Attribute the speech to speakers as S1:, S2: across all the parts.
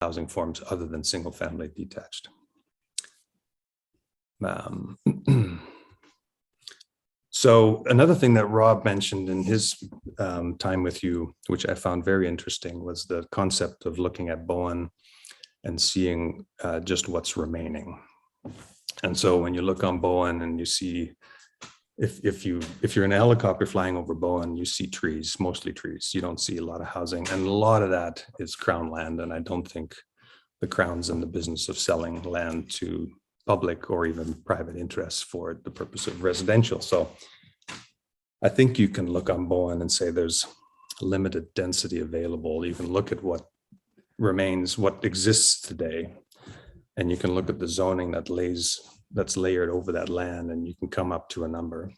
S1: housing forms other than single family detached. So another thing that Rob mentioned in his time with you, which I found very interesting, was the concept of looking at Bowen and seeing just what's remaining. And so when you look on Bowen and you see, if you're in a helicopter flying over Bowen, you see trees, mostly trees. You don't see a lot of housing, and a lot of that is Crown land. And I don't think the Crown's in the business of selling land to public or even private interests for the purpose of residential. So I think you can look on Bowen and say there's limited density available. You can look at what remains, what exists today, and you can look at the zoning that's layered over that land, and you can come up to a number.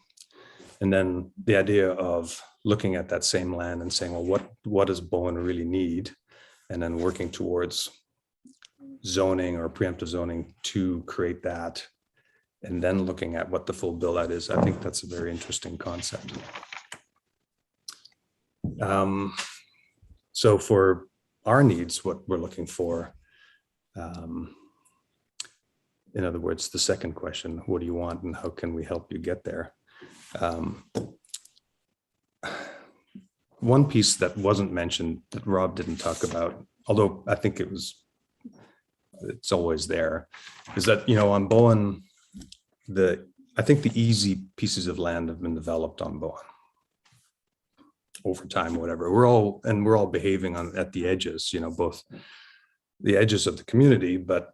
S1: And then the idea of looking at that same land and saying, well, what does Bowen really need? And then working towards zoning or preemptive zoning to create that, and then looking at what the full build out is. I think that's a very interesting concept. So for our needs, what we're looking for, in other words, the second question, what do you want and how can we help you get there? One piece that wasn't mentioned that Rob didn't talk about, although I think it's always there, is that, on Bowen, I think the easy pieces of land have been developed on Bowen over time, whatever. We're all behaving at the edges, both the edges of the community, but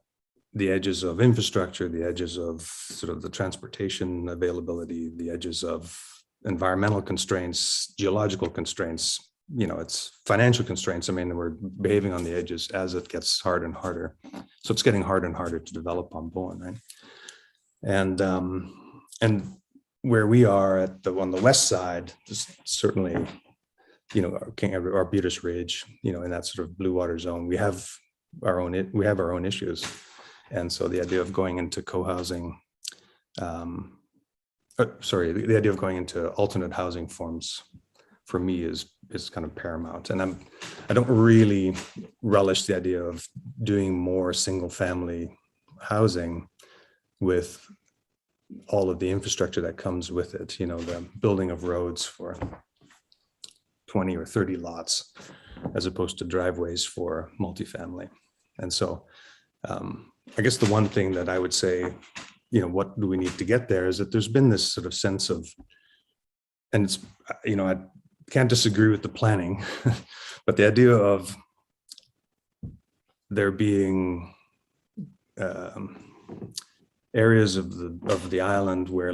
S1: the edges of infrastructure, the edges of sort of the transportation availability, the edges of environmental constraints, geological constraints, it's financial constraints. I mean, we're behaving on the edges as it gets harder and harder. So it's getting harder and harder to develop on Bowen, right? And where we are on the west side, just certainly, Arbutus Ridge, in that sort of blue water zone, we have our own issues. And so the idea of going into co-housing, the idea of going into alternate housing forms for me is kind of paramount. And I don't really relish the idea of doing more single family housing with all of the infrastructure that comes with it, the building of roads for 20 or 30 lots, as opposed to driveways for multifamily. And so I guess the one thing that I would say, what do we need to get there, is that there's been this sort of sense of, and it's, I can't disagree with the planning, but the idea of there being areas of the island where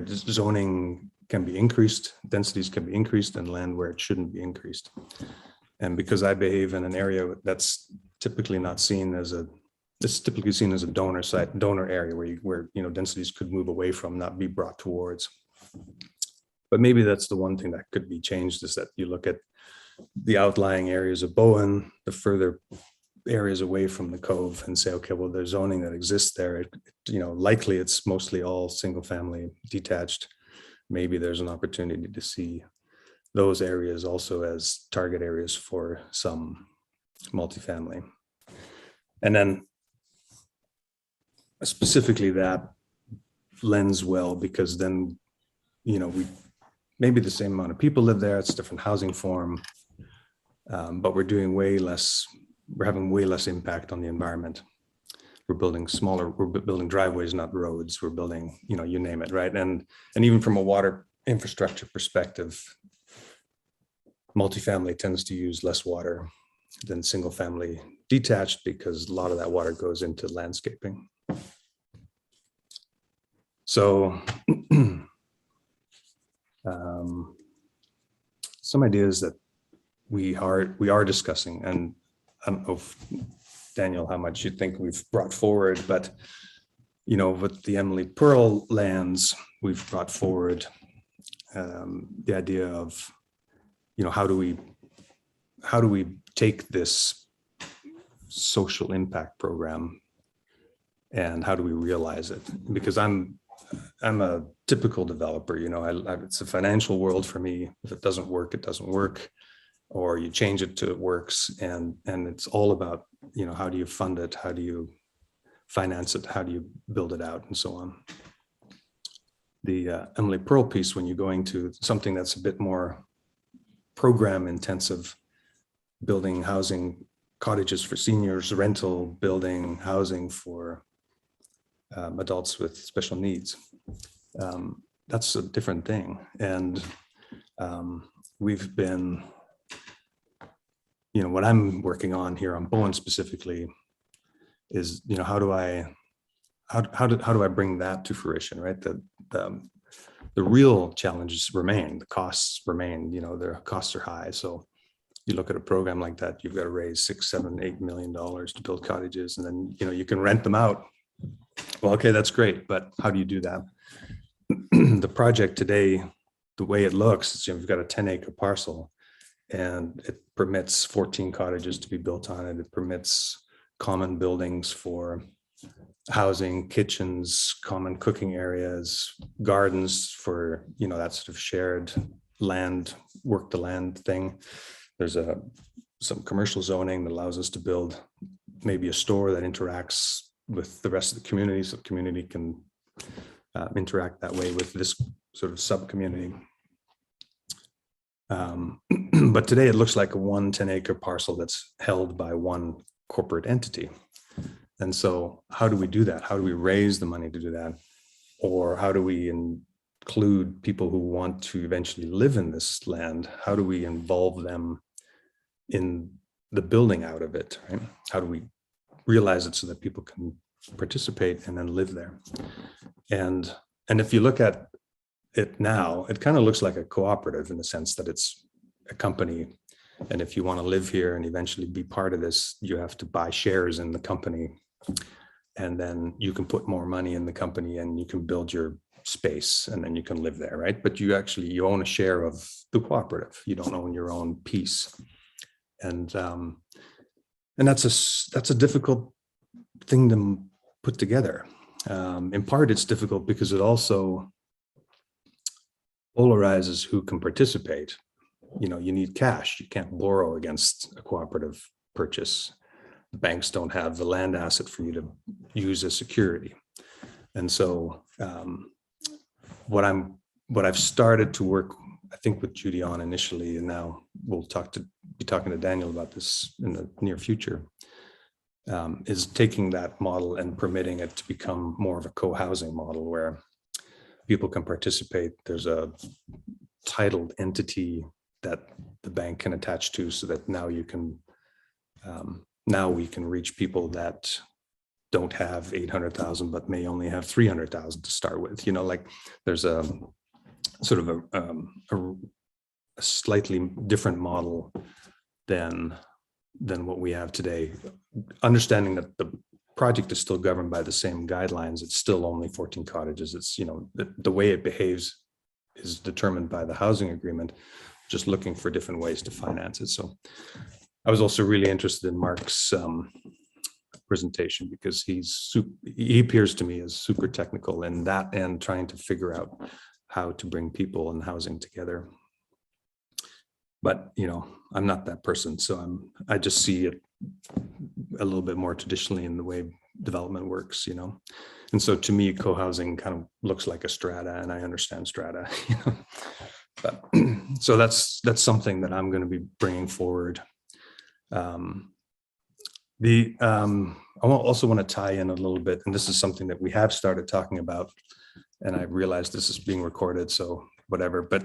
S1: zoning can be increased, densities can be increased, and land where it shouldn't be increased. And because I behave in an area that's typically seen as a donor area where densities could move away from, not be brought towards. But maybe that's the one thing that could be changed, is that you look at the outlying areas of Bowen, the further areas away from the cove, and say, okay, well, there's zoning that exists there. Likely it's mostly all single family detached. Maybe there's an opportunity to see those areas also as target areas for some multifamily. And then specifically that lends well, because then, maybe the same amount of people live there, it's a different housing form, but we're having way less impact on the environment. We're building driveways, not roads. We're building, you name it, right? And even from a water infrastructure perspective, multifamily tends to use less water than single family detached, because a lot of that water goes into landscaping. So some ideas that we are discussing, and I don't know if, Daniel, how much you think we've brought forward, but with the Emily Pearl lands, we've brought forward the idea of how do we take this social impact program and how do we realize it? Because I'm a typical developer, it's a financial world for me. If it doesn't work, it doesn't work. or you change it to it works, and it's all about, you know, how do you fund it, how do you finance it, how do you build it out, and so on. The Emily Pearl piece, when you're going to something that's a bit more program intensive, building housing, cottages for seniors, rental, building housing for adults with special needs. That's a different thing. And we've been, you know, what I'm working on here on Bowen specifically is, you know, how do I bring that to fruition, right? The real challenges remain, the costs remain, you know, the costs are high. So you look at a program like that, you've got to raise $6, $7, $8 million to build cottages, and then, you know, you can rent them out. Well, okay, that's great, but how do you do that? The project today, the way it looks, is, you know, we've got a 10-acre parcel, and it permits 14 cottages to be built on it. It permits common buildings for housing, kitchens, common cooking areas, gardens for, you know, that sort of shared land, work the land thing. There's some commercial zoning that allows us to build maybe a store that interacts with the rest of the community, so the community can interact that way with this sort of sub-community. But today it looks like a 10-acre parcel that's held by one corporate entity. And so how do we do that? How do we raise the money to do that? Or how do we include people who want to eventually live in this land? How do we involve them in the building out of it, right? How do we realize it so that people can participate and then live there? And if you look at it now, it kind of looks like a cooperative in the sense that it's a company. And if you want to live here and eventually be part of this, you have to buy shares in the company. And then you can put more money in the company and you can build your space and then you can live there, right? But you own a share of the cooperative. You don't own your own piece. And that's a difficult thing to put together. In part, it's difficult because it also polarizes who can participate. You know, you need cash. You can't borrow against a cooperative purchase. The banks don't have the land asset for you to use as security. And so what I've started to work, I think, with Judy on initially, and now we'll be talking to Daniel about this in the near future, is taking that model and permitting it to become more of a co-housing model where people can participate. There's a titled entity that the bank can attach to, so that now you can now we can reach people that don't have 800,000 but may only have 300,000 to start with. You know, like there's a sort of a slightly different model than what we have today, understanding that the project is still governed by the same guidelines. It's still only 14 cottages. It's, you know, the way it behaves is determined by the housing agreement, just looking for different ways to finance it. So I was also really interested in Mark's presentation because he appears to me as super technical in that and trying to figure out how to bring people and housing together. But, you know, I'm not that person. So I just see it a little bit more traditionally in the way development works, you know. And so to me, co-housing kind of looks like a strata, and I understand strata, you know. But so that's something that I'm going to be bringing forward. I also want to tie in a little bit, and this is something that we have started talking about, and I realize this is being recorded, so whatever, but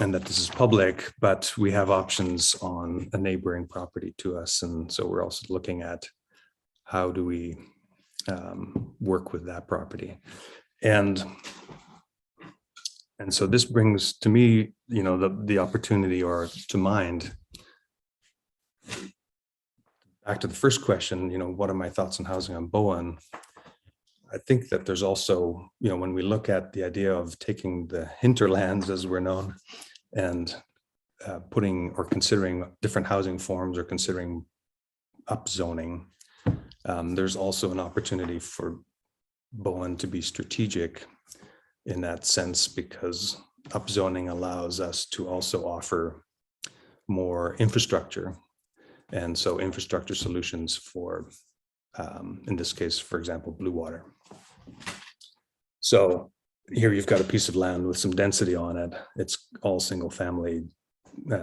S1: and that this is public, but we have options on a neighboring property to us. And so we're also looking at how do we work with that property. And so this brings to me, you know, the opportunity, or to mind, back to the first question, you know, what are my thoughts on housing on Bowen? I think that there's also, you know, when we look at the idea of taking the hinterlands, as we're known, and putting or considering different housing forms or considering upzoning, there's also an opportunity for Bowen to be strategic in that sense, because upzoning allows us to also offer more infrastructure. And so infrastructure solutions for, in this case, for example, blue water. So here you've got a piece of land with some density on it. It's all single family,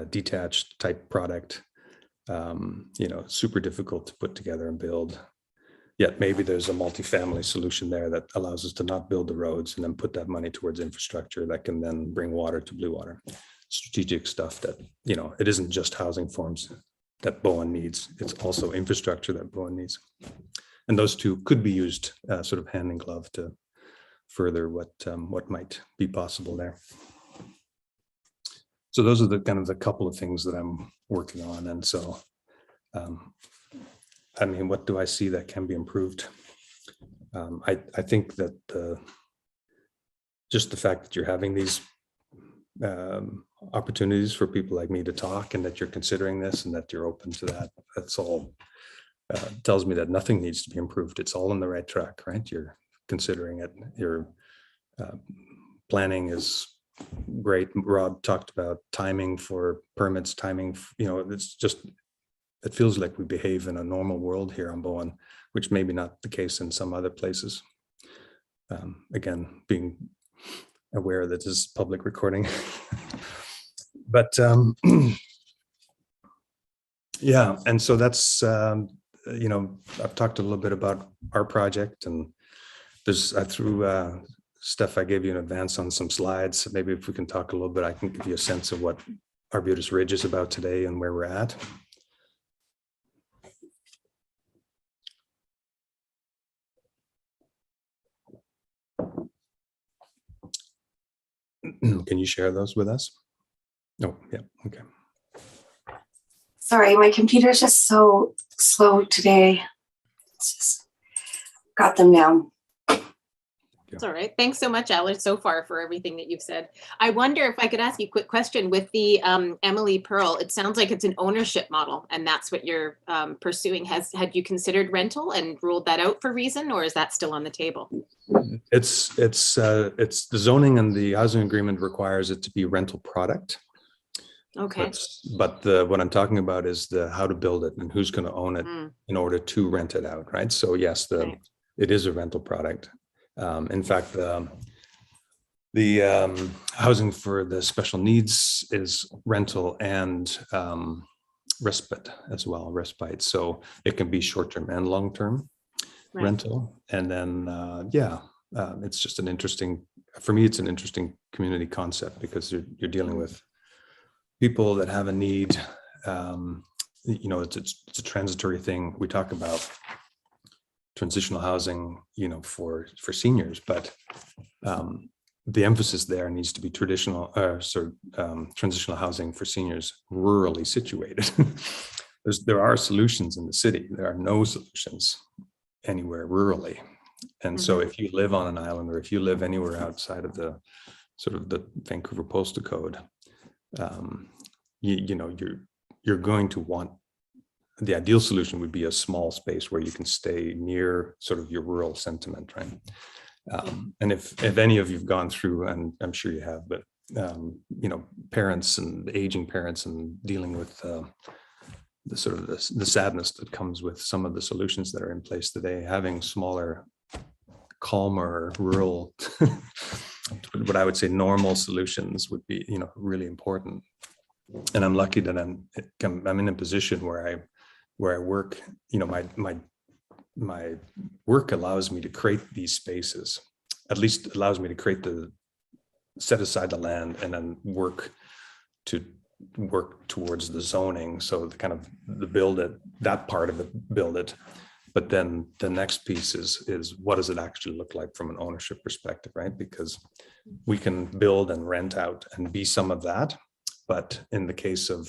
S1: detached type product, super difficult to put together and build. Yet maybe there's a multifamily solution there that allows us to not build the roads and then put that money towards infrastructure that can then bring water to blue water. Strategic stuff that, it isn't just housing forms that Bowen needs. It's also infrastructure that Bowen needs. And those two could be used sort of hand in glove to further what might be possible there. So those are the kind of the couple of things that I'm working on. And so, what do I see that can be improved? I think that just the fact that you're having these opportunities for people like me to talk, and that you're considering this and that you're open to that, that's all tells me that nothing needs to be improved. It's all on the right track, right? You're considering it. Your planning is great. Rob talked about timing for permits, timing, it's just, it feels like we behave in a normal world here on Bowen, which maybe not the case in some other places. Again, being aware that this is public recording. But yeah, and so that's, I've talked a little bit about our project, and I threw stuff I gave you in advance on some slides. Maybe if we can talk a little bit, I can give you a sense of what Arbutus Ridge is about today and where we're at. Can you share those with us? Oh, yeah, okay.
S2: Sorry, my computer's just so slow today. It's just got them now.
S3: It's all right. Thanks so much, Allard, so far for everything that you've said. I wonder if I could ask you a quick question with the Emily Pearl. It sounds like it's an ownership model, and that's what you're pursuing. Had you considered rental and ruled that out for reason, or is that still on the table?
S1: It's the zoning and the housing agreement requires it to be rental product.
S3: Okay.
S1: But what I'm talking about is the how to build it and who's going to own it in order to rent it out, right? So yes, it is a rental product. In fact, the housing for the special needs is rental and respite as well, respite. So it can be short-term and long-term rental. And then, it's just an interesting, for me, it's an interesting community concept because you're dealing with people that have a need. It's a transitory thing. We talk about transitional housing, for seniors, but the emphasis there needs to be transitional housing for seniors rurally situated. There are solutions in the city. There are no solutions anywhere rurally. And so if you live on an island, or if you live anywhere outside of the sort of the Vancouver postal code, you're going to want, the ideal solution would be a small space where you can stay near sort of your rural sentiment, right? And if any of you've gone through, and I'm sure you have, but parents and aging parents and dealing with the sort of the sadness that comes with some of the solutions that are in place today, having smaller, calmer, rural, what I would say normal solutions would be, really important. And I'm lucky that I'm in a position where I work, my work allows me to create these spaces, at least allows me to set aside the land and then work towards the zoning. So the kind of that part of it, build it. But then the next piece is what does it actually look like from an ownership perspective, right? Because we can build and rent out and be some of that. But in the case of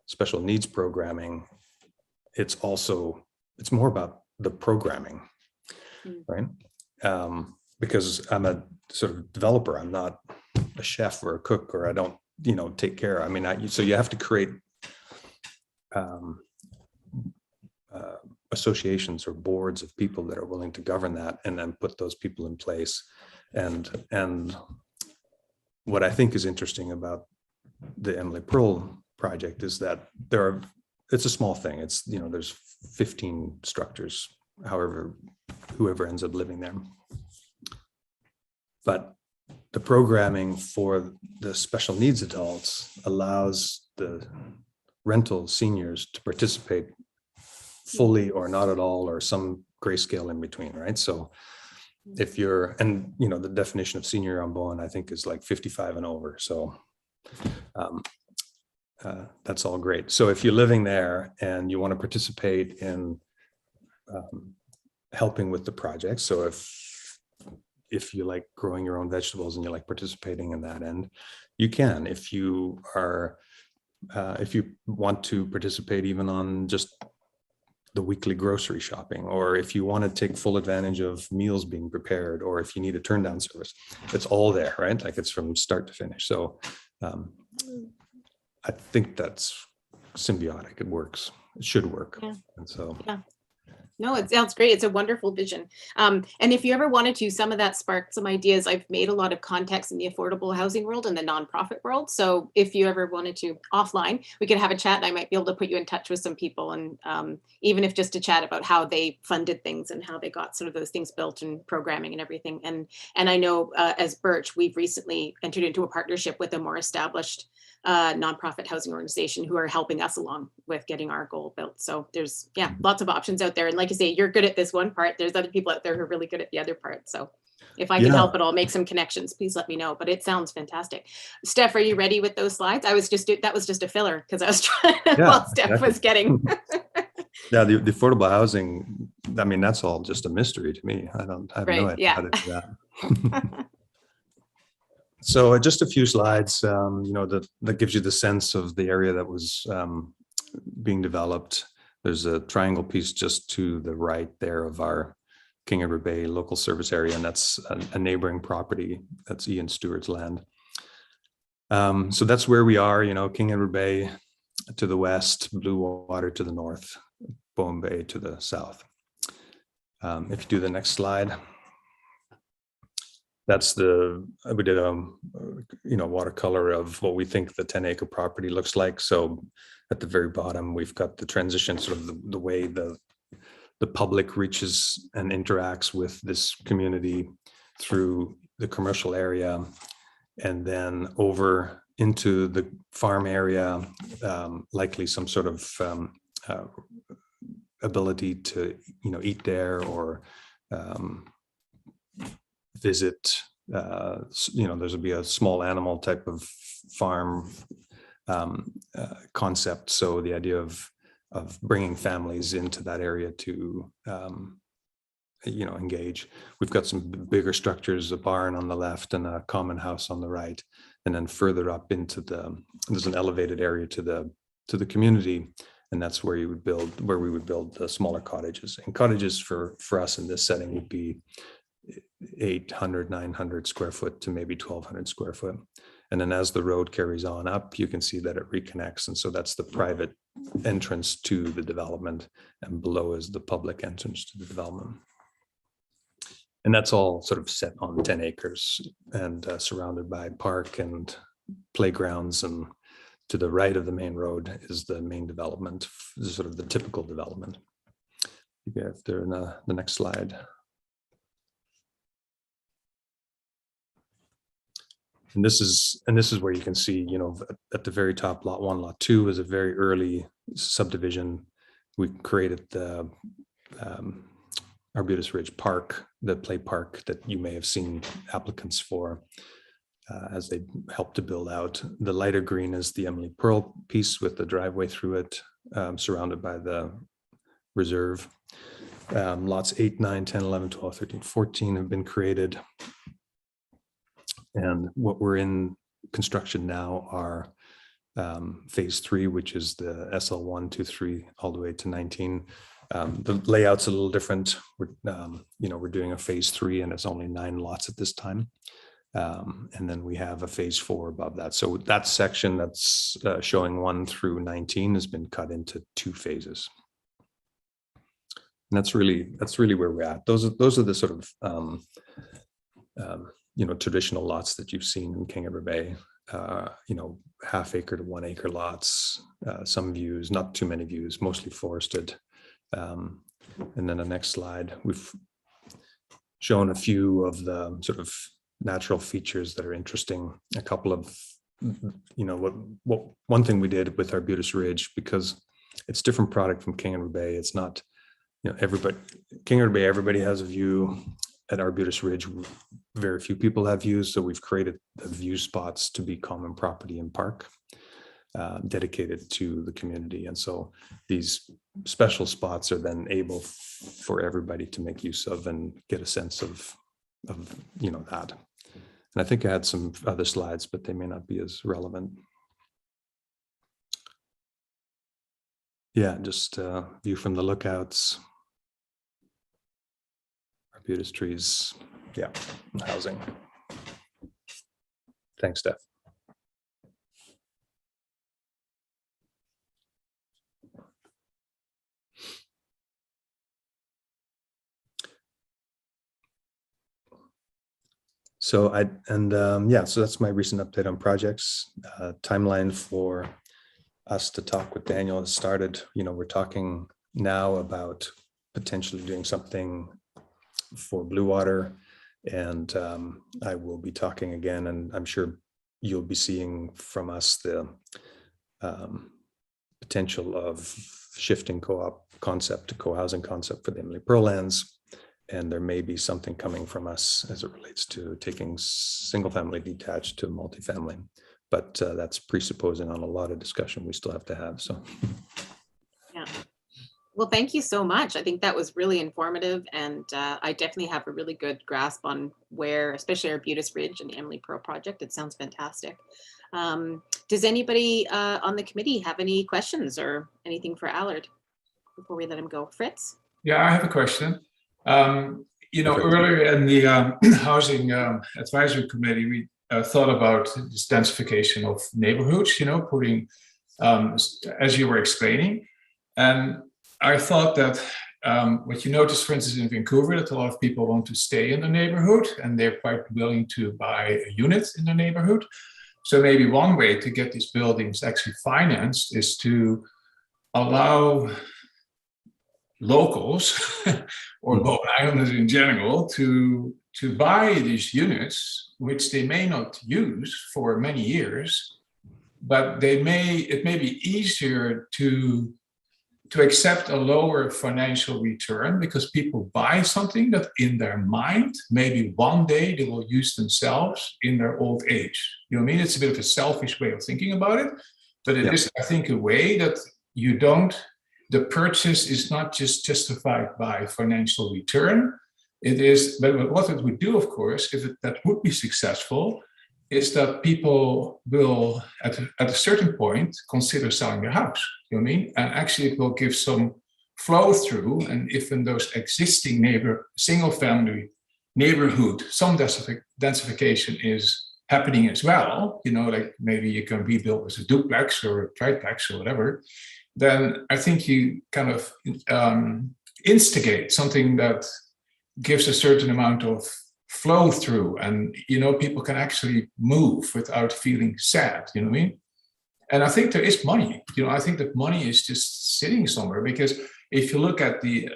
S1: special needs programming, it's more about the programming, right? Because I'm a sort of developer. I'm not a chef or a cook, or I don't, take care. So you have to create associations or boards of people that are willing to govern that, and then put those people in place. And what I think is interesting about the Emily Pearl project is that it's a small thing. It's, there's 15 structures, whoever ends up living there. But the programming for the special needs adults allows the rental seniors to participate fully or not at all, or some grayscale in between, right? So if you're, and the definition of senior on Bowen, I think, is like 55 and over. So that's all great. So if you're living there and you want to participate in helping with the project, so if you like growing your own vegetables and you like participating in that end, you can. If you want to participate even on just the weekly grocery shopping, or if you want to take full advantage of meals being prepared, or if you need a turn down service, it's all there, right? Like, it's from start to finish. So I think that's symbiotic. It works. It should work.
S3: Yeah.
S1: And so
S3: yeah. No, it sounds great. It's a wonderful vision. And if you ever wanted to, some of that sparked some ideas. I've made a lot of contacts in the affordable housing world and the nonprofit world. So if you ever wanted to, offline, we could have a chat and I might be able to put you in touch with some people. And even if just to chat about how they funded things and how they got sort of those things built and programming and everything. And I know as Birch, we've recently entered into a partnership with a more established nonprofit housing organization who are helping us along with getting our goal built. So there's lots of options out there. And like you say, you're good at this one part. There's other people out there who are really good at the other part. So if I can help at all, make some connections, please let me know. But it sounds fantastic. Steph, are you ready with those slides? That was just a filler because I was trying while Steph was getting.
S1: Yeah, the affordable housing, I mean, that's all just a mystery to me. I have no idea how to do that. So just a few slides, that gives you the sense of the area that was being developed. There's a triangle piece just to the right there of our King Edward Bay local service area, and that's a neighboring property. That's Ian Stewart's land. So that's where we are, King Edward Bay to the west, Blue Water to the north, Bowen Bay to the south. If you do the next slide. That's we did a watercolor of what we think the 10-acre property looks like. So at the very bottom, we've got the transition, sort of the way the public reaches and interacts with this community through the commercial area, and then over into the farm area, likely some sort of ability to eat there or visit. There's be a small animal type of farm concept. So the idea of bringing families into that area to engage. We've got some bigger structures, a barn on the left and a common house on the right, and then further up into there's an elevated area to the community, and that's where we would build the smaller cottages. And cottages for us in this setting would be 800, 900 square foot to maybe 1200 square foot. And then as the road carries on up, you can see that it reconnects. And so that's the private entrance to the development, and below is the public entrance to the development. And that's all sort of set on 10 acres and surrounded by park and playgrounds. And to the right of the main road is the main development, sort of the typical development. If they're in the next slide. And this is where you can see, at the very top, lot 1, lot 2 is a very early subdivision. We created the Arbutus Ridge Park, the play park that you may have seen applicants for as they helped to build out. The lighter green is the Emily Pearl piece with the driveway through it, surrounded by the reserve. Lots 8, 9, 10, 11, 12, 13, 14 have been created. And what we're in construction now are phase 3, which is the SL1, 2, 3, all the way to 19. The layout's a little different. We're doing a phase 3, and it's only 9 lots at this time. And then we have a phase 4 above that. So that section that's showing 1 through 19 has been cut into 2 phases. And that's really where we're at. Those are the sort of traditional lots that you've seen in King Edward Bay, half-acre to 1 acre lots, some views, not too many views, mostly forested. And then the next slide, we've shown a few of the sort of natural features that are interesting. A couple of, one thing we did with Arbutus Ridge, because it's different product from King Edward Bay. It's not, King Edward Bay, everybody has a view. At Arbutus Ridge, very few people have views, so we've created the view spots to be common property and park, dedicated to the community. And so these special spots are then able for everybody to make use of and get a sense of that. And I think I had some other slides, but they may not be as relevant. Yeah, just view from the lookouts. Arbutus trees, yeah, housing. Thanks, Steph. So so that's my recent update on projects. Timeline for us to talk with Daniel has started. We're talking now about potentially doing something for Blue Water, and I will be talking again, and I'm sure you'll be seeing from us the potential of shifting co-op concept to co-housing concept for the Emily Pearl lands, and there may be something coming from us as it relates to taking single family detached to multifamily, but that's presupposing on a lot of discussion we still have to have. So
S3: yeah. Well, thank you so much. I think that was really informative, and I definitely have a really good grasp on where, especially Arbutus Ridge and the Emily Pearl project. It sounds fantastic. Does anybody on the committee have any questions or anything for Allard before we let him go? Fritz?
S4: Yeah, I have a question. Earlier in the Housing Advisory Committee, we thought about this densification of neighborhoods, putting, as you were explaining. And I thought that what you notice, for instance, in Vancouver, that a lot of people want to stay in the neighborhood and they're quite willing to buy a unit in the neighborhood. So maybe one way to get these buildings actually financed is to allow locals or Bowen Islanders in general to buy these units, which they may not use for many years, but it may be easier to accept a lower financial return because people buy something that in their mind, maybe one day they will use themselves in their old age. You know what I mean? It's a bit of a selfish way of thinking about it, but it is, I think, a way that the purchase is not just justified by financial return. It is, but what it would do, of course, if that would be successful, is that people will, at a certain point, consider selling their house. You know what I mean? And actually, it will give some flow through. And if in those existing single-family neighborhood, some densification is happening as well, like maybe you can rebuild as a duplex or a triplex or whatever, then I think you kind of instigate something that gives a certain amount of flow through, and people can actually move without feeling sad. You know what I mean? And I think there is money. I think that money is just sitting somewhere, because if you look at the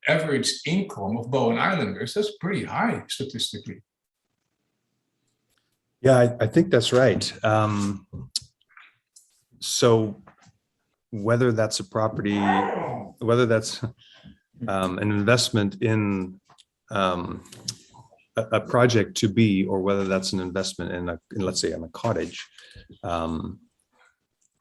S4: average income of Bowen Islanders, that's pretty high statistically.
S1: Yeah, I think that's right. So whether that's a property, whether that's an investment in a project to be, or whether that's an investment in let's say, in a cottage,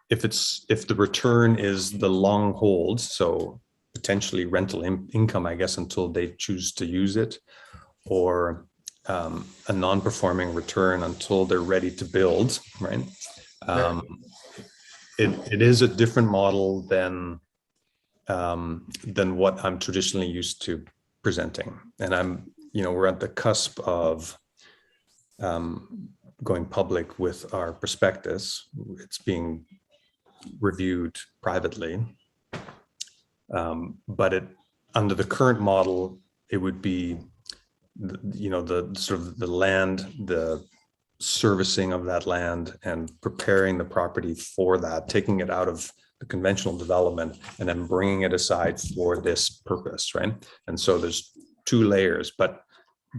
S1: if the return is the long hold, so potentially rental income, I guess, until they choose to use it, or a non-performing return until they're ready to build, right? It is a different model than what I'm traditionally used to presenting, and we're at the cusp of going public with our prospectus. It's being reviewed privately, but under the current model, it would be the sort of the land, the servicing of that land and preparing the property for that, taking it out of the conventional development and then bringing it aside for this purpose, right? And so there's two layers, but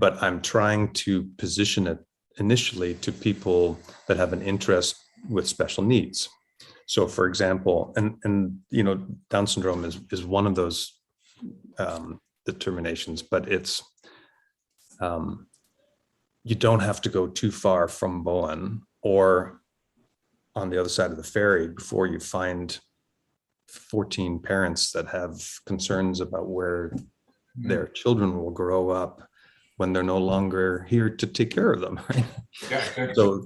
S1: I'm trying to position it initially to people that have an interest with special needs. So for example, and Down syndrome is one of those determinations, but it's you don't have to go too far from Bowen or on the other side of the ferry before you find 14 parents that have concerns about where their children will grow up when they're no longer here to take care of them, right?
S4: Yeah.
S1: So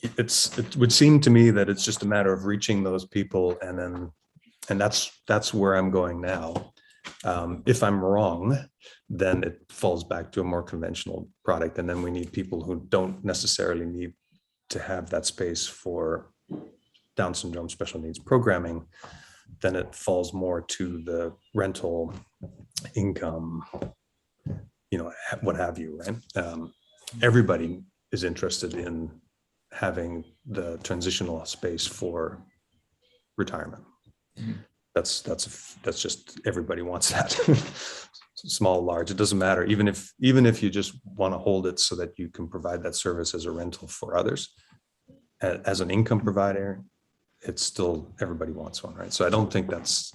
S1: it would seem to me that it's just a matter of reaching those people, and that's where I'm going now. If I'm wrong, then it falls back to a more conventional product, and then we need people who don't necessarily need to have that space for Down syndrome special needs programming. Then it falls more to the rental income, what have you, right? Everybody is interested in having the transitional space for retirement. Mm-hmm. That's just, everybody wants that. Small, large, it doesn't matter. Even if you just want to hold it so that you can provide that service as a rental for others, as an income provider, it's still, everybody wants one, right? So I don't think that's,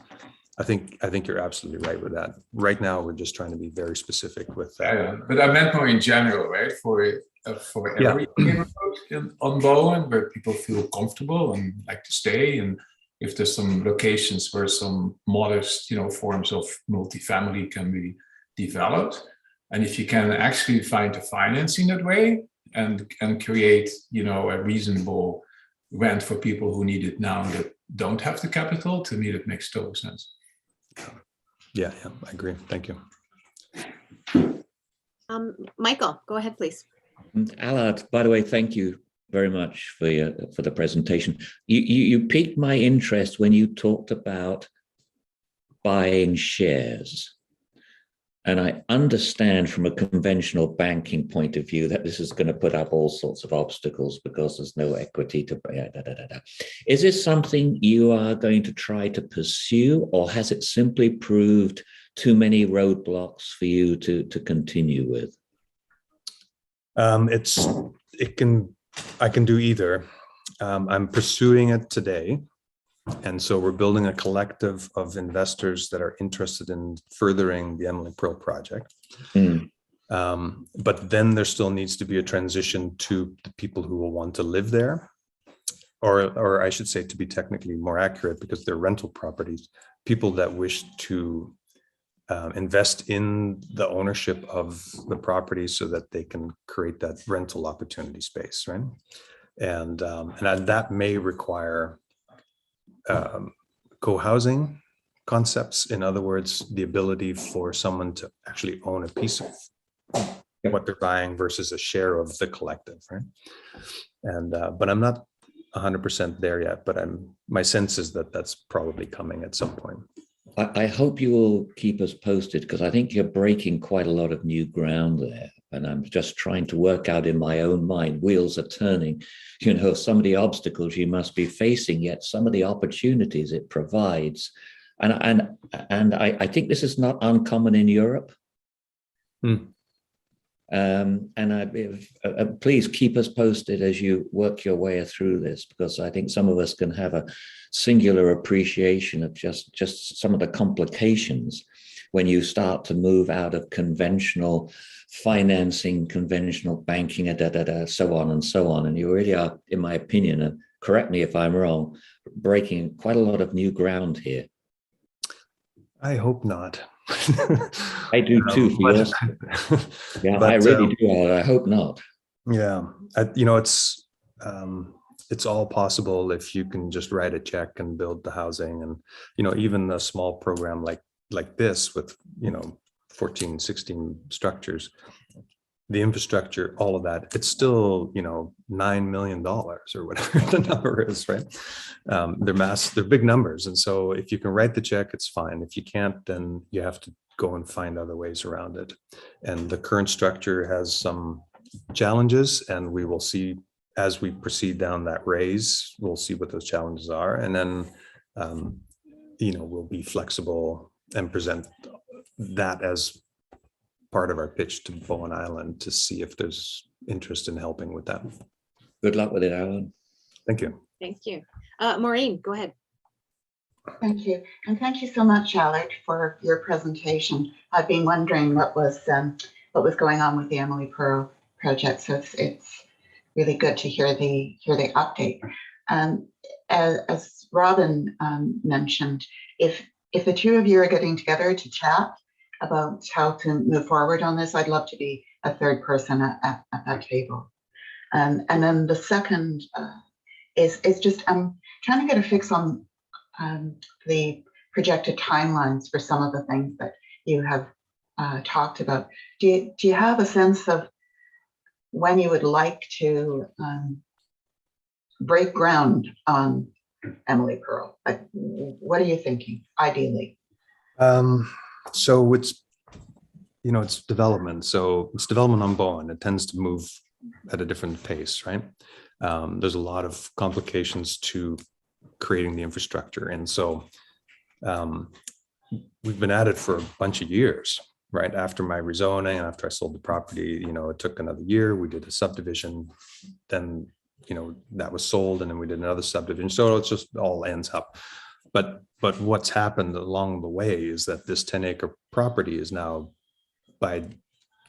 S1: I think you're absolutely right with that. Right now, we're just trying to be very specific with that.
S4: Yeah, but I meant more in general, right? For every neighborhood on Bowen where people feel comfortable and like to stay, and if there's some locations where some modest, forms of multifamily can be developed, and if you can actually find the financing that way and create, a reasonable rent for people who need it now that don't have the capital, to me that makes total sense.
S1: Yeah, I agree. Thank you.
S3: Michael, go ahead, please.
S5: Allard, by the way, thank you very much for the presentation. You piqued my interest when you talked about buying shares. And I understand from a conventional banking point of view that this is going to put up all sorts of obstacles because there's no equity to buy. Is this something you are going to try to pursue, or has it simply proved too many roadblocks for you to continue with?
S1: I can do either. I'm pursuing it today. And so we're building a collective of investors that are interested in furthering the Emily Pearl project. But then there still needs to be a transition to the people who will want to live there, or I should say, to be technically more accurate, because they're rental properties, people that wish to invest in the ownership of the property so that they can create that rental opportunity space, right? And that may require co-housing concepts. In other words, the ability for someone to actually own a piece of what they're buying versus a share of the collective, right? And but I'm not 100% there yet, but my sense is that that's probably coming at some point.
S5: I hope you will keep us posted, because I think you're breaking quite a lot of new ground there. And I'm just trying to work out in my own mind, wheels are turning, some of the obstacles you must be facing, yet some of the opportunities it provides. And I think this is not uncommon in Europe. Please keep us posted as you work your way through this, because I think some of us can have a singular appreciation of just some of the complications when you start to move out of conventional financing, conventional banking, so on and so on. And you really are, in my opinion, and correct me if I'm wrong, breaking quite a lot of new ground here.
S1: I hope not.
S5: I do too. Yeah, but, I really do. I hope not.
S1: Yeah, it's all possible if you can just write a check and build the housing, and even a small program like this with 14, 16 structures, the infrastructure, all of that, it's still $9 million or whatever the number is, right? They're big numbers, and so if you can write the check, it's fine. If you can't, then you have to go and find other ways around it. And the current structure has some challenges, and we will see as we proceed down that raise, we'll see what those challenges are. And then, we'll be flexible and present that as part of our pitch to Bowen Island to see if there's interest in helping with that.
S5: Good luck with it, Alan.
S1: Thank you.
S3: Thank you. Maureen, go ahead.
S6: Thank you. And thank you so much, Allard, for your presentation. I've been wondering what was going on with the Emily Pearl project. So it's really good to hear the update. As Robyn mentioned, if the two of you are getting together to chat about how to move forward on this, I'd love to be a third person at that table. And then the second is just I'm trying to get a fix on the projected timelines for some of the things that you have talked about. Do you have a sense of when you would like to break ground on Emily Pearl? Like, what are you thinking, ideally?
S1: So it's development. So it's development on Bowen. It tends to move at a different pace, right? There's a lot of complications to creating the infrastructure. And so we've been at it for a bunch of years, right? After my rezoning, after I sold the property, it took another year. We did a subdivision, then, that was sold, and then we did another subdivision. So it just all ends up. But what's happened along the way is that this 10-acre property is now by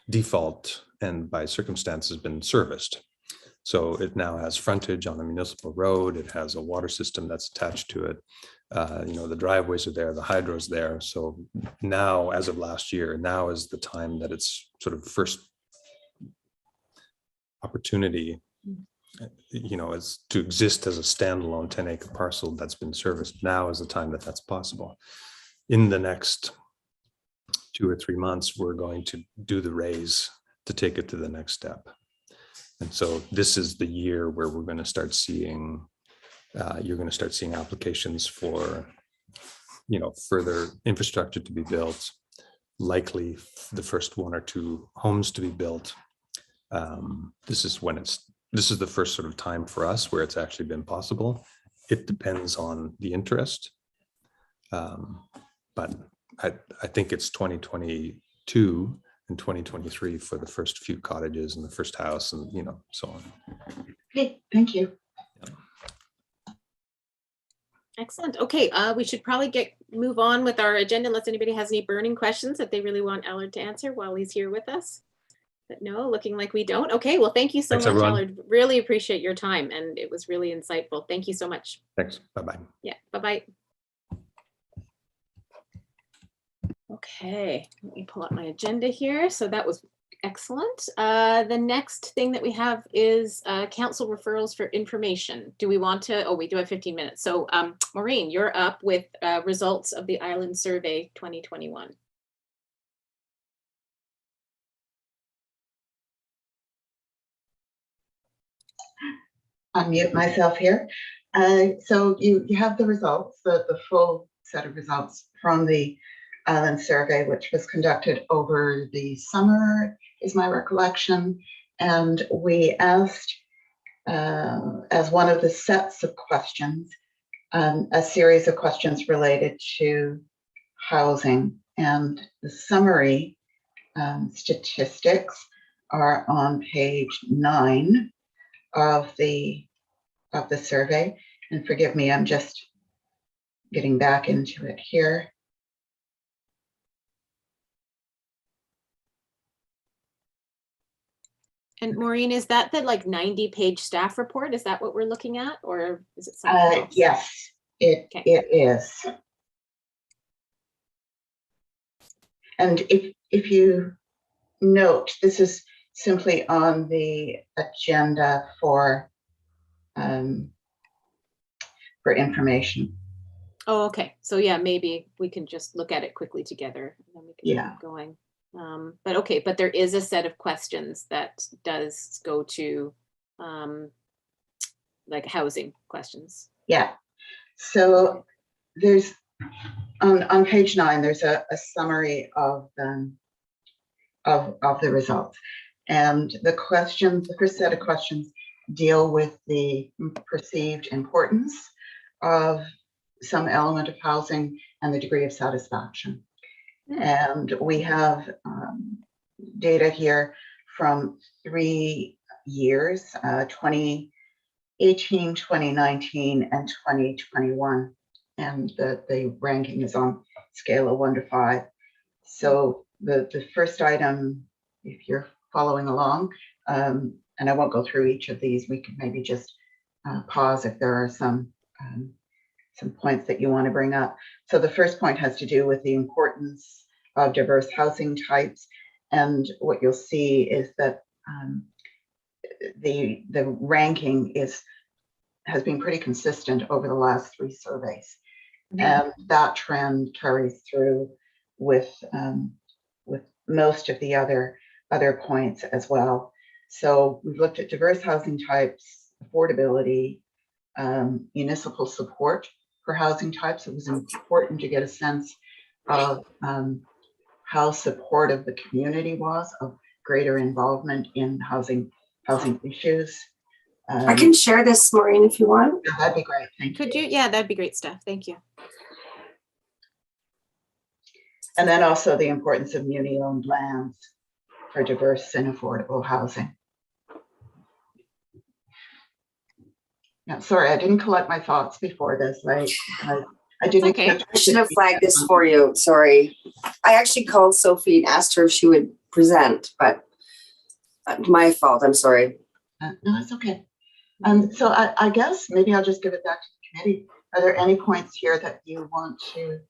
S1: default and by circumstances been serviced. So it now has frontage on a municipal road. It has a water system that's attached to it. The driveways are there, the hydro's there. So now, as of last year, now is the time that it's sort of first opportunity, is to exist as a standalone 10-acre parcel that's been serviced. Now is the time that that's possible. In the next 2 or 3 months, we're going to do the raise to take it to the next step. And so this is the year where we're going to start seeing, you're going to start seeing applications for, further infrastructure to be built, likely the first 1 or 2 homes to be built. This is the first sort of time for us where it's actually been possible. It depends on the interest. But I think it's 2022 and 2023 for the first few cottages and the first house, and so on.
S6: Okay, thank you.
S3: Excellent. Okay, we should probably move on with our agenda unless anybody has any burning questions that they really want Allard to answer while he's here with us. But no, looking like we don't. Okay, well, thank you so much,
S1: everyone.
S3: Allard. Really appreciate your time, and it was really insightful. Thank you so much.
S1: Thanks. Bye-bye.
S3: Yeah, bye-bye. Okay, let me pull up my agenda here. So that was excellent. The next thing that we have is council referrals for information. Do we want to, we do have 15 minutes. So Maureen, you're up with results of the Island Survey 2021.
S6: Unmute myself here. So you have the results, the full set of results from the Island Survey, which was conducted over the summer, is my recollection. And we asked, as one of the sets of questions, a series of questions related to housing. And the summary statistics are on page 9 of the survey. And forgive me, I'm just getting back into it here.
S3: And Maureen, is that the 90-page staff report? Is that what we're looking at, or is it something else?
S6: Yes, it is. And if you note, this is simply on the agenda for information.
S3: Oh, okay. So yeah, maybe we can just look at it quickly together and then we can keep going. But okay, but there is a set of questions that does go to housing questions.
S6: Yeah. So there's On page 9, there's a summary of the results. And the questions, the first set of questions deal with the perceived importance of some element of housing and the degree of satisfaction. And we have data here from 3 years, 2018, 2019, and 2021. And the ranking is on scale of 1 to 5. So the first item, if you're following along, and I won't go through each of these, we could maybe just pause if there are some points that you want to bring up. So the first point has to do with the importance of diverse housing types. And what you'll see is that the ranking has been pretty consistent over the last 3 surveys. And that trend carries through with most of the other points as well. So we've looked at diverse housing types, affordability, municipal support for housing types. It was important to get a sense of how supportive the community was, of greater involvement in housing issues.
S2: I can share this, Maureen, if you want.
S6: That'd be great. Thank you.
S3: Could you? Yeah, that'd be great, Steph. Thank you.
S6: And then also the importance of muni-owned lands for diverse and affordable housing. Yeah, sorry, I didn't collect my thoughts before this. I didn't.
S3: Okay.
S2: I should have flagged this for you. Sorry. I actually called Sophie and asked her if she would present, but my fault. I'm sorry.
S6: No, it's okay. So I guess maybe I'll just give it back to the committee. Are there any points here that you want to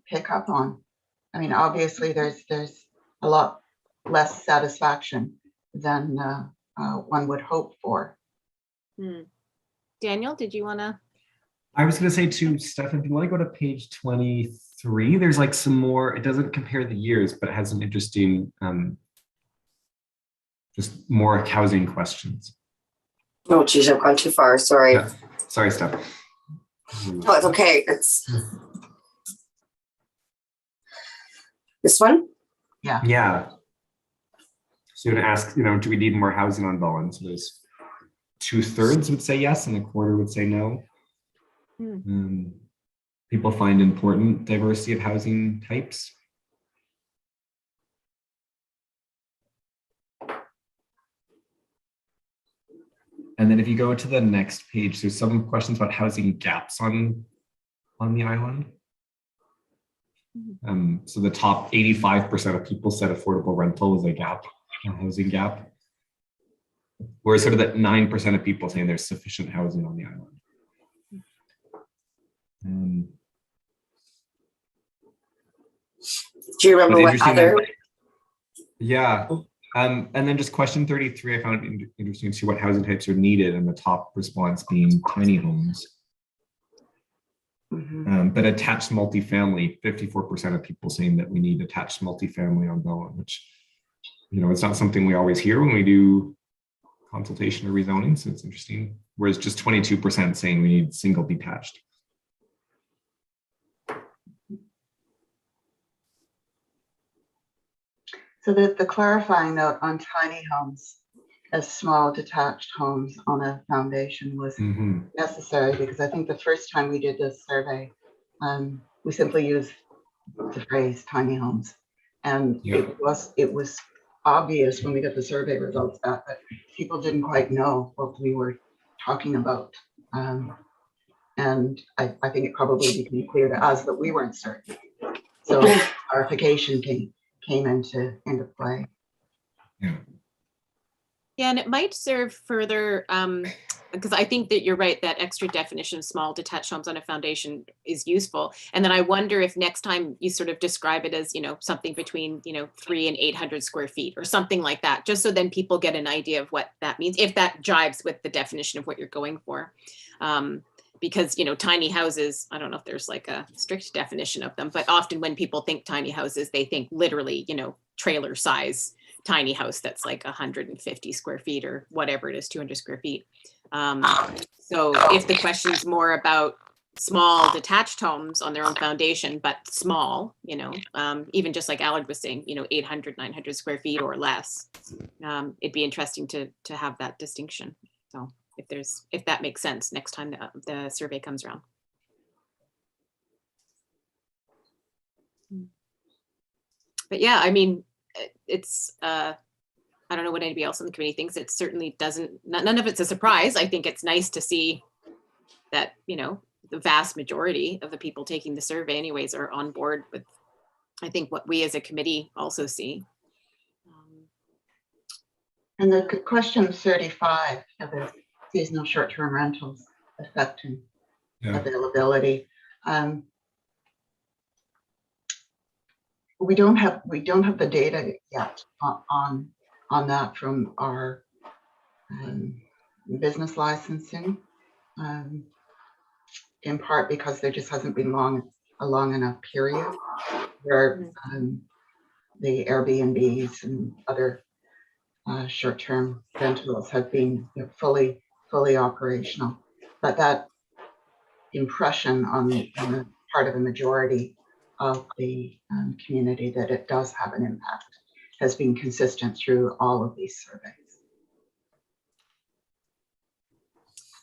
S6: pick up on? I mean, obviously there's a lot less satisfaction than one would hope for.
S3: Daniel, did you want to?
S7: I was going to say to Steph, if you want to go to page 23, there's like some more, it doesn't compare the years, but it has some interesting, just more housing questions.
S2: Oh, geez, I've gone too far. Sorry.
S7: Yeah. Sorry, Steph.
S2: No, it's okay. It's this one.
S7: Yeah. So you're going to ask, do we need more housing on Bowen? So there's 2/3 would say yes, and 1/4 would say no. People find important diversity of housing types. And then if you go to the next page, there's some questions about housing gaps on the island. So the top 85% of people said affordable rental is a gap, a housing gap. Whereas sort of that 9% of people saying there's sufficient housing on the island.
S2: Do you remember what other?
S7: Yeah. And then just question 33, I found it interesting to see what housing types are needed, and the top response being tiny homes. But attached multifamily, 54% of people saying that we need attached multifamily on Bowen, which, it's not something we always hear when we do consultation or rezoning, so it's interesting. Whereas just 22% saying we need single detached.
S6: So the clarifying note on tiny homes as small detached homes on a foundation was necessary, because I think the first time we did this survey, we simply used the phrase tiny homes. And it was obvious when we got the survey results back that people didn't quite know what we were talking about. And I think it probably became clear to us that we weren't certain. So clarification came into play.
S3: Yeah, and it might serve further, because I think that you're right, that extra definition of small detached homes on a foundation is useful. And then I wonder if next time you sort of describe it as, something between, 300 and 800 square feet or something like that, just so then people get an idea of what that means, if that jives with the definition of what you're going for. Because, tiny houses, I don't know if there's like a strict definition of them, but often when people think tiny houses, they think literally, trailer size tiny house that's like 150 square feet or whatever it is, 200 square feet. So if the question's more about, small detached homes on their own foundation, but small, you know, even just like Allard was saying, you know, 800, 900 square feet or less. It'd be interesting to have that distinction. So if that makes sense next time the survey comes around. But yeah, I mean, it's, I don't know what anybody else on the committee thinks. It certainly none of it's a surprise. I think it's nice to see that, you know, the vast majority of the people taking the survey anyways are on board with, I think, what we as a committee also see.
S6: And the question 35 of the seasonal short-term rentals affecting availability. We don't have the data yet on that from our business licensing, in part because there just hasn't been a long enough period where the Airbnbs and other short-term rentals have been, you know, fully operational. But that impression on the part of the majority of the community that it does have an impact has been consistent through all of these surveys.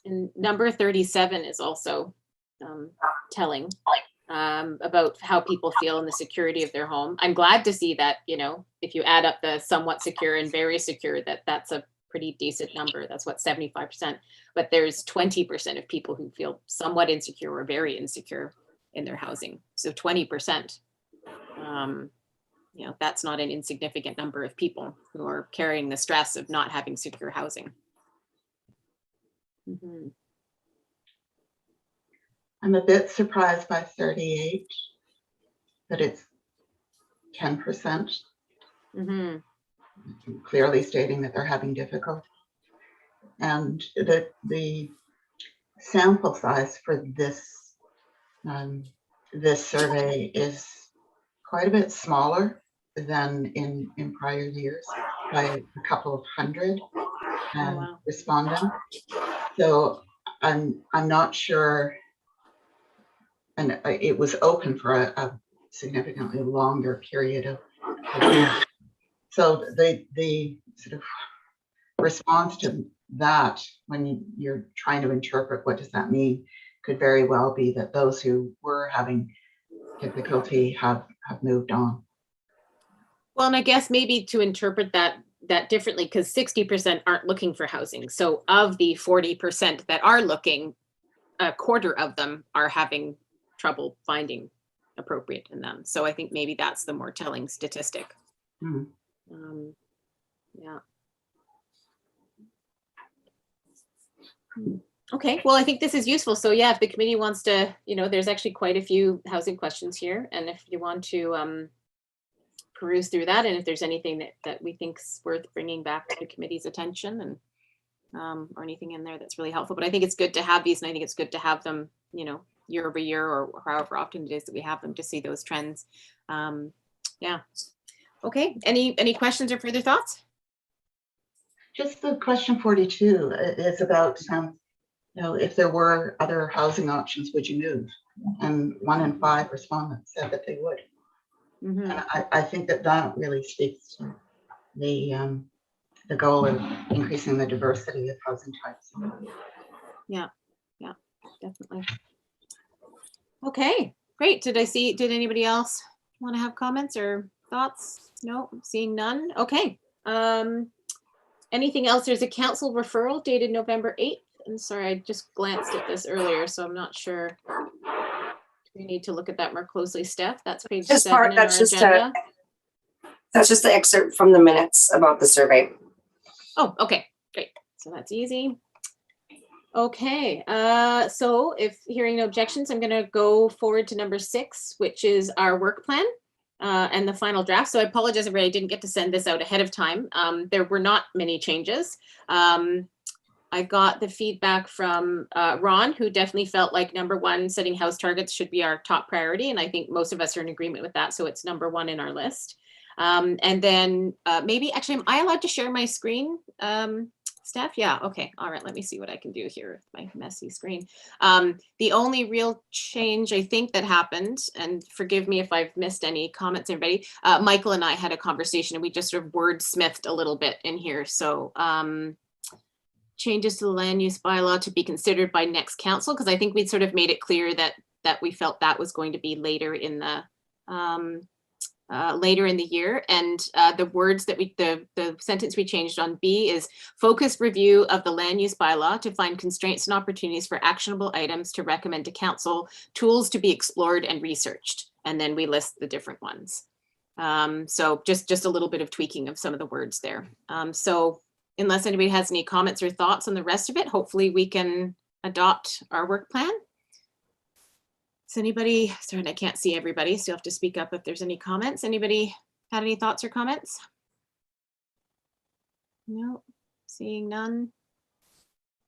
S3: And number 37 is also telling about how people feel in the security of their home. I'm glad to see that, you know, if you add up the somewhat secure and very secure, that's a pretty decent number. That's what, 75%. But there's 20% of people who feel somewhat insecure or very insecure in their housing. So 20%, you know, that's not an insignificant number of people who are carrying the stress of not having secure housing. Mm-hmm.
S6: I'm a bit surprised by 38, that it's 10%.
S3: Mm-hmm.
S6: Clearly stating that they're having difficulty. And the sample size for this this survey is quite a bit smaller than in prior years by a couple of hundred respondents. So I'm not sure, and it was open for a significantly longer period of time. So the sort of response to that, when you're trying to interpret what does that mean, could very well be that those who were having difficulty have moved on.
S3: Well, and I guess maybe to interpret that differently, because 60% aren't looking for housing. So of the 40% that are looking, a quarter of them are having trouble finding appropriate in them. So I think maybe that's the more telling statistic.
S6: Mm-hmm.
S3: Yeah. Okay, well, I think this is useful. So yeah, if the committee wants to, you know, there's actually quite a few housing questions here. And if you want to peruse through that, and if there's anything that we think's worth bringing back to the committee's attention, and or anything in there that's really helpful. But I think it's good to have these, and I think it's good to have them, you know, year over year, or however often it is that we have them, to see those trends. Yeah. Okay, any questions or further thoughts?
S6: Just the question 42 is about, you know, if there were other housing options, would you move? And 1 in 5 respondents said that they would. Mm-hmm. And I think that really speaks to the goal of increasing the diversity of housing types.
S3: Yeah, definitely. Okay, great. Did anybody else want to have comments or thoughts? No, seeing none. Okay. Anything else? There's a council referral dated November 8th. I'm sorry, I just glanced at this earlier, so I'm not sure. We need to look at that more closely. Steph, that's page 7 in our agenda.
S2: That's just the excerpt from the minutes about the survey.
S3: Oh, okay, great. So that's easy. Okay, so if hearing no objections, I'm going to go forward to number 6, which is our work plan and the final draft. So I apologize, everybody, I didn't get to send this out ahead of time. There were not many changes. I got the feedback from Ron, who definitely felt like number 1, setting house targets should be our top priority. And I think most of us are in agreement with that. So it's number 1 in our list. And then maybe, actually, am I allowed to share my screen? Steph, yeah, okay, all right, let me see what I can do here with my messy screen. The only real change I think that happened, and forgive me if I've missed any comments, everybody, Michael and I had a conversation and we just sort of wordsmithed a little bit in here. So changes to the land use bylaw to be considered by next council, because I think we'd sort of made it clear that we felt that was going to be later in the year. And the words that the sentence we changed on B is focused review of the land use bylaw to find constraints and opportunities for actionable items to recommend to council, tools to be explored and researched. And then we list the different ones. So just a little bit of tweaking of some of the words there. So unless anybody has any comments or thoughts on the rest of it, hopefully we can adopt our work plan. Is anybody, sorry, I can't see everybody, so you'll have to speak up if there's any comments. Anybody had any thoughts or comments? No, seeing none.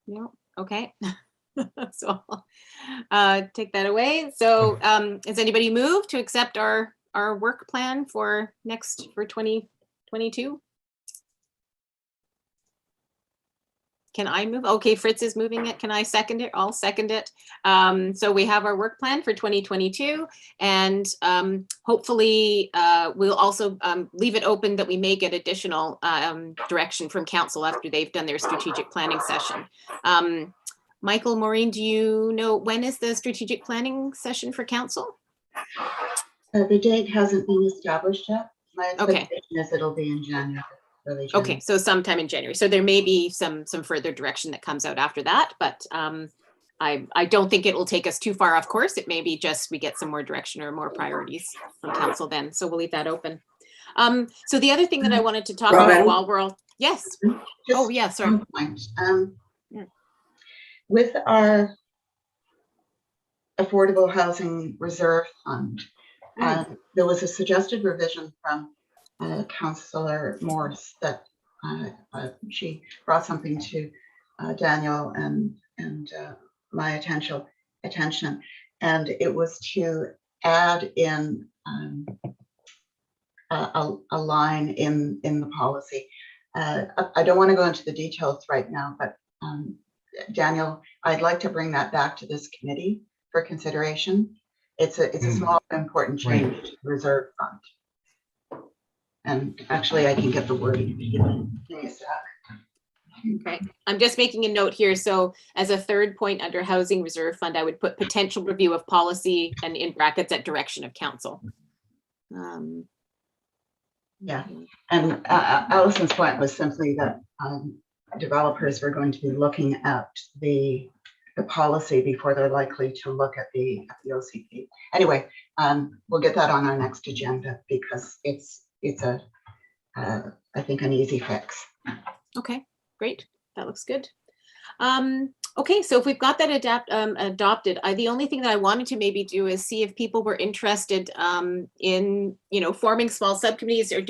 S3: No, okay. So I'll take that away. So has anybody moved to accept our work plan for 2022? Can I move? Okay, Fritz is moving it. Can I second it? I'll second it. So we have our work plan for 2022, and hopefully we'll also leave it open that we may get additional direction from council after they've done their strategic planning session. Michael, Maureen, do you know when is the strategic planning session for council?
S6: The date hasn't been established yet. My expectation is it'll be in January.
S3: Okay, so sometime in January. So there may be some further direction that comes out after that, but I don't think it will take us too far off course. It may be just we get some more direction or more priorities from council then. So we'll leave that open. So the other thing that I wanted to talk about while we're all, yes. Oh yeah, sorry.
S6: With our Affordable Housing Reserve Fund, there was a suggested revision from Councillor Morse that she brought something to Daniel and my attention, and it was to add in a line in the policy. I don't want to go into the details right now, but Daniel, I'd like to bring that back to this committee for consideration. It's a small but important change to the reserve fund. And actually, I can get the wording.
S3: Okay, I'm just making a note here. So as a third point under Housing Reserve Fund, I would put potential review of policy and in brackets at direction of council.
S6: Yeah, and Allison's point was simply that developers were going to be looking at the policy before they're likely to look at the OCP. Anyway, we'll get that on our next agenda because it's I think an easy fix.
S3: Okay, great. That looks good. Okay, so if we've got that adopted, the only thing that I wanted to maybe do is see if people were interested in, forming small subcommittees, or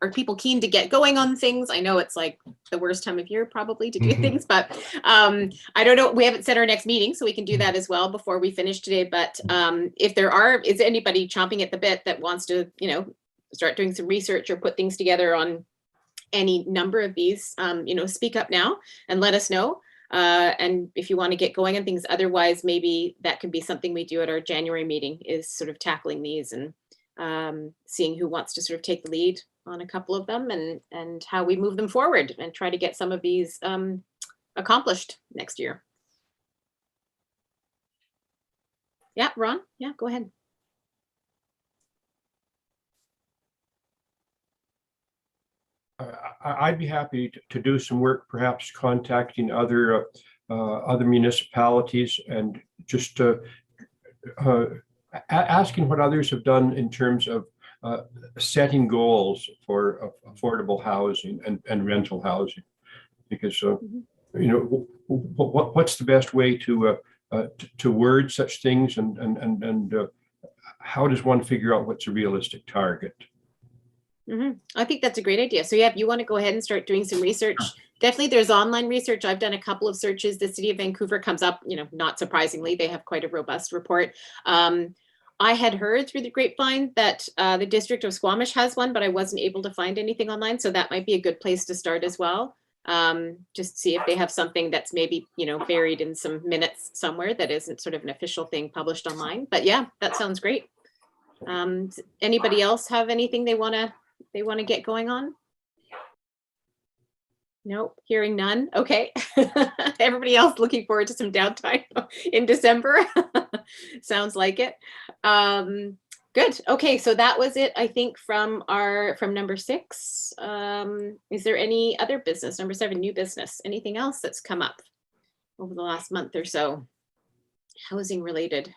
S3: are people keen to get going on things? I know it's like the worst time of year probably to do things, but I don't know. We haven't set our next meeting, so we can do that as well before we finish today. But if is anybody chomping at the bit that wants to, start doing some research or put things together on any number of these, speak up now and let us know. And if you want to get going on things, otherwise, maybe that could be something we do at our January meeting, is sort of tackling these and seeing who wants to sort of take the lead on a couple of them and how we move them forward and try to get some of these accomplished next year. Yeah, Ron, yeah, go ahead.
S8: I'd be happy to do some work, perhaps contacting other municipalities and just asking what others have done in terms of setting goals for affordable housing and rental housing, because what's the best way to word such things, and how does one figure out what's a realistic target?
S3: I think that's a great idea. So yeah, if you want to go ahead and start doing some research, definitely there's online research. I've done a couple of searches. The City of Vancouver comes up, not surprisingly, they have quite a robust report. I had heard through the grapevine that the District of Squamish has one, but I wasn't able to find anything online. So that might be a good place to start as well. just see if they have something that's maybe, you know, buried in some minutes somewhere that isn't sort of an official thing published online. But yeah, that sounds great. Anybody else have anything they want to get going on? Nope, hearing none. Okay. Everybody else looking forward to some downtime in December. Sounds like it. Good. Okay, so that was it, I think, from number 6. Is there any other business? Number 7, new business. Anything else that's come up over the last month or so? Housing related?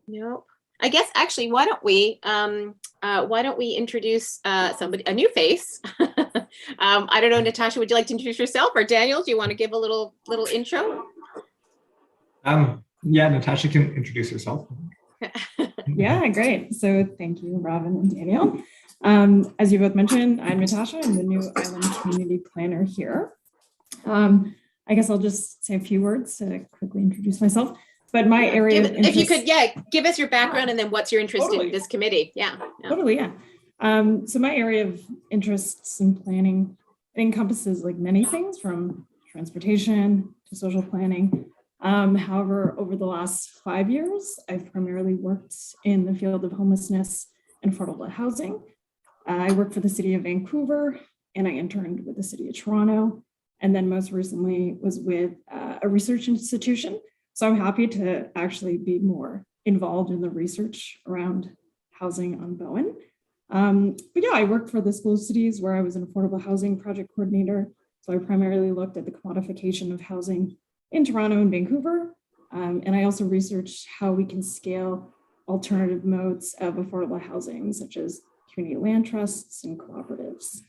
S3: Nope. I guess actually, why don't we introduce somebody, a new face? I don't know, Natasha, would you like to introduce yourself, or Daniel, do you want to give a little intro?
S7: Yeah, Natasha can introduce herself.
S9: Yeah, great. So thank you, Robyn and Daniel. As you both mentioned, I'm Natasha. I'm the new Island Community Planner here. I guess I'll just say a few words to quickly introduce myself. But my area of interest,
S3: if you could, give us your background and then what's your interest in this committee? Yeah.
S9: Totally, yeah. So my area of interests in planning, it encompasses like many things from transportation to social planning. However, over the last 5 years, I've primarily worked in the field of homelessness and affordable housing. I worked for the city of Vancouver, and I interned with the city of Toronto, and then most recently was with a research institution. So I'm happy to actually be more involved in the research around housing on Bowen. But yeah, I worked for the school cities where I was an affordable housing project coordinator. So I primarily looked at the commodification of housing in Toronto and Vancouver. And I also researched how we can scale alternative modes of affordable housing, such as community land trusts and cooperatives,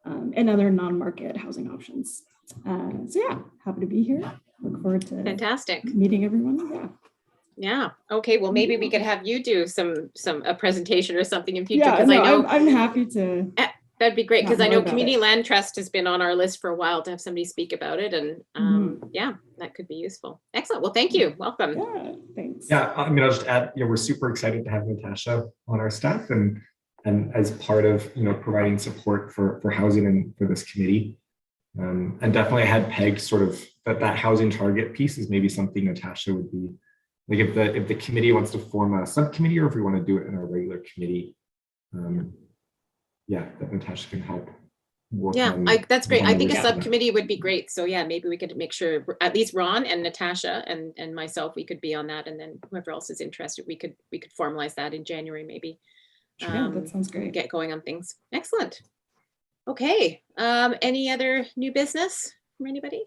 S9: and other non-market housing options. So yeah, happy to be here. Look forward to
S3: fantastic
S9: meeting everyone.
S3: Yeah. Okay. Well, maybe we could have you do a presentation or something in future.
S9: Yeah, no, I know I'm happy to.
S3: That'd be great, because I know Community Land Trust has been on our list for a while to have somebody speak about it, and yeah, that could be useful. Excellent. Well, thank you. Welcome.
S9: Yeah, thanks.
S7: Yeah, I mean, I'll just add, we're super excited to have Natasha on our staff and as part of providing support for housing and for this committee. And definitely I had pegged sort of that housing target piece is maybe something Natasha would be like if the committee wants to form a subcommittee, or if we want to do it in a regular committee. Yeah, that Natasha can help work on.
S3: That's great. I think a subcommittee would be great. So yeah, maybe we could make sure at least Ron and Natasha and myself, we could be on that, and then whoever else is interested, we could formalize that in January maybe.
S9: Sure, that sounds great.
S3: Get going on things. Excellent. Okay. Any other new business from anybody?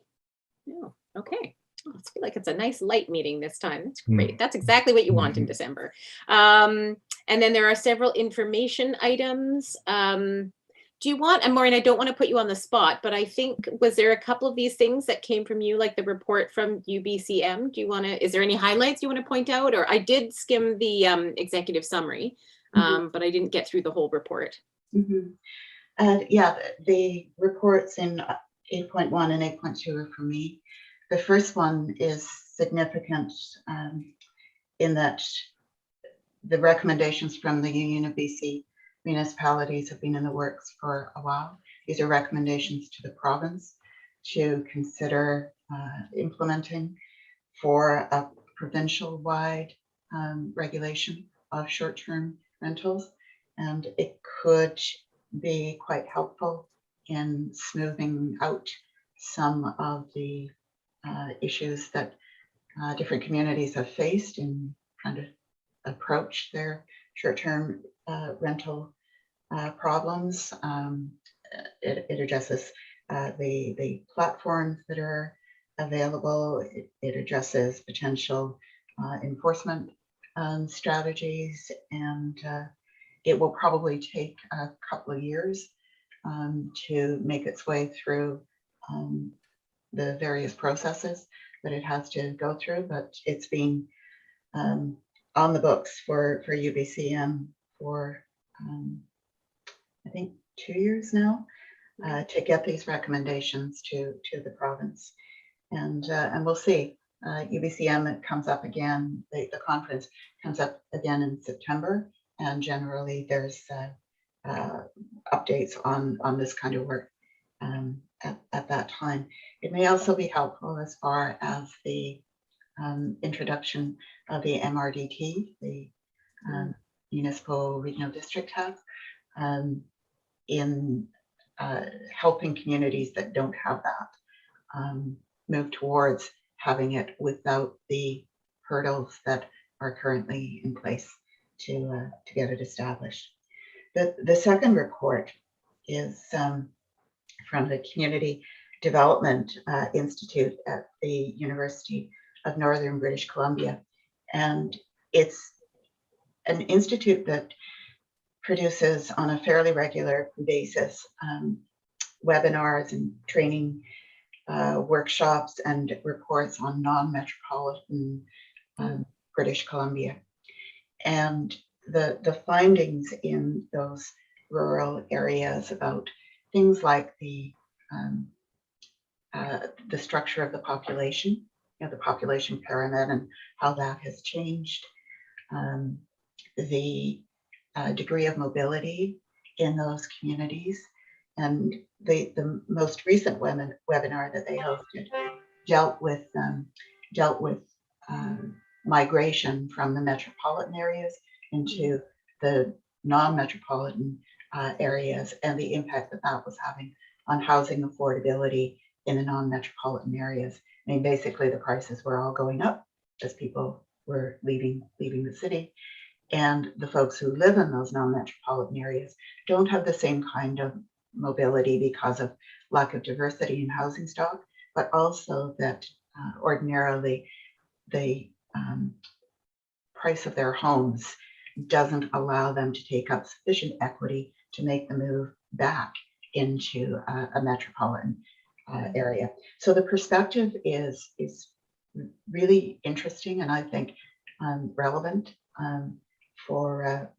S3: No. Okay. Oh, I feel like it's a nice light meeting this time. That's great. That's exactly what you want in December. And then there are several information items. Do you want, and Maureen, I don't want to put you on the spot, but I think, was there a couple of these things that came from you, like the report from UBCM? Do you want to, is there any highlights you want to point out? Or I did skim the executive summary, but I didn't get through the whole report.
S6: Yeah, the reports in 8.1 and 8.2 are from me. The first one is significant in that the recommendations from the Union of BC municipalities have been in the works for a while. These are recommendations to the province to consider implementing for a provincial-wide regulation of short-term rentals, and it could be quite helpful in smoothing out some of the issues that different communities have faced in trying to approach their short-term rental problems. It addresses the platforms that are available. It addresses potential enforcement strategies, and it will probably take a couple of years to make its way through the various processes that it has to go through, but it's been on the books for UBCM for I think 2 years now to get these recommendations to the province, and we'll see. UBCM, it comes up again. The conference comes up again in September, and generally there's updates on this kind of work at that time. It may also be helpful as far as the introduction of the MRDT, the Municipal Regional District has, in helping communities that don't have that move towards having it without the hurdles that are currently in place to get it established. The second report is from the Community Development Institute at the University of Northern British Columbia. And it's an institute that produces on a fairly regular basis webinars and training workshops and reports on non-metropolitan British Columbia. And the findings in those rural areas about things like the structure of the population, the population pyramid and how that has changed, the degree of mobility in those communities. And the most recent webinar that they hosted dealt with migration from the metropolitan areas into the non-metropolitan areas and the impact that that was having on housing affordability in the non-metropolitan areas. I mean, basically the prices were all going up as people were leaving the city. And the folks who live in those non-metropolitan areas don't have the same kind of mobility because of lack of diversity in housing stock, but also that ordinarily the price of their homes doesn't allow them to take up sufficient equity to make the move back into a metropolitan area. So the perspective is really interesting and I think relevant for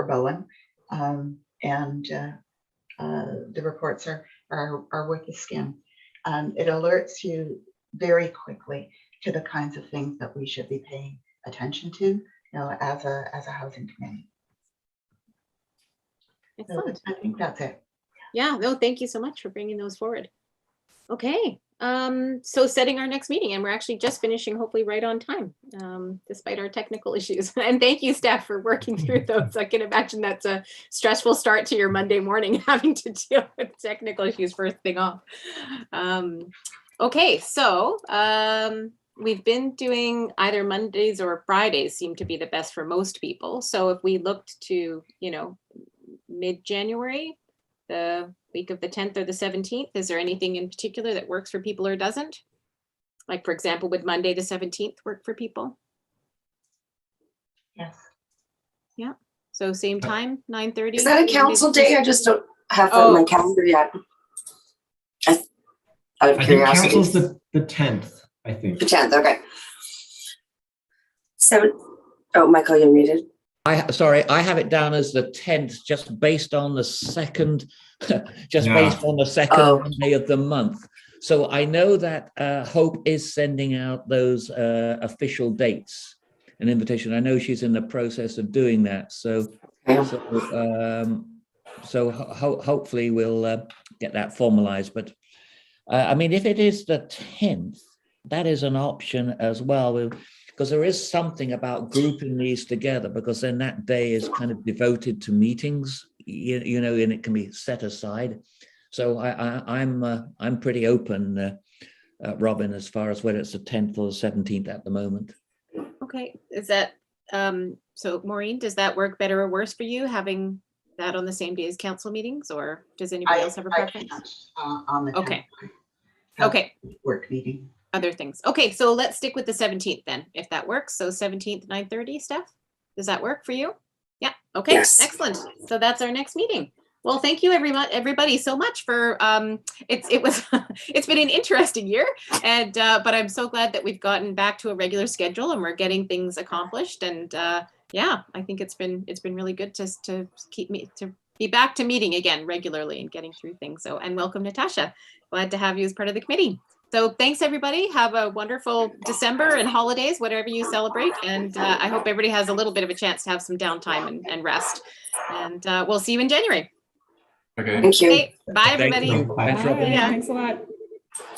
S6: Bowen, and the reports are worth the skim. It alerts you very quickly to the kinds of things that we should be paying attention to, as a housing committee.
S3: Excellent.
S6: So I think that's it.
S3: Yeah, no, thank you so much for bringing those forward. Okay, so setting our next meeting, and we're actually just finishing hopefully right on time, despite our technical issues. And thank you, staff, for working through those. I can imagine that's a stressful start to your Monday morning, having to deal with technical issues first thing off. Okay, so we've been doing either Mondays or Fridays seem to be the best for most people. So if we looked to, mid-January, the week of the 10th or the 17th, is there anything in particular that works for people or doesn't? Like, for example, would Monday the 17th work for people?
S6: Yes.
S3: Yeah. So same time, 9:30?
S2: Is that a council day? I just don't have that on my calendar yet. Out of
S7: I think
S2: curiosity.
S7: council's the 10th, I think.
S2: The 10th, okay. Oh, Michael, you're muted.
S5: Sorry, I have it down as the 10th, just based on the second, based on the second Monday of the month. So I know that Hope is sending out those official dates, an invitation. I know she's in the process of doing that. So hopefully we'll get that formalized. But I mean, if it is the 10th, that is an option as well. Because there is something about grouping these together, because then that day is kind of devoted to meetings, and it can be set aside. So I'm pretty open, Robyn, as far as whether it's the 10th or the 17th at the moment.
S3: Okay, is that, so Maureen, does that work better or worse for you, having that on the same day as council meetings, or does anybody else have a preference?
S6: On the 10th.
S3: Okay. Okay.
S6: Work meeting.
S3: Other things. Okay, so let's stick with the 17th then, if that works. So 17th, 9:30, Steph? Does that work for you? Yeah, okay, yes. Excellent. So that's our next meeting. Well, thank you everybody so much for, it's been an interesting year, and but I'm so glad that we've gotten back to a regular schedule and we're getting things accomplished. And yeah, I think it's been really good to be back to meeting again regularly and getting through things. So, and welcome, Natasha. Glad to have you as part of the committee. So thanks, everybody. Have a wonderful December and holidays, whatever you celebrate. And I hope everybody has a little bit of a chance to have some downtime and rest. And we'll see you in January.
S4: Okay.
S2: Thank you.
S3: Okay, bye,
S5: Thank
S3: everybody.
S5: you. Thanks,
S9: Bye.
S5: Robyn.
S3: Yeah.
S9: Thanks a lot.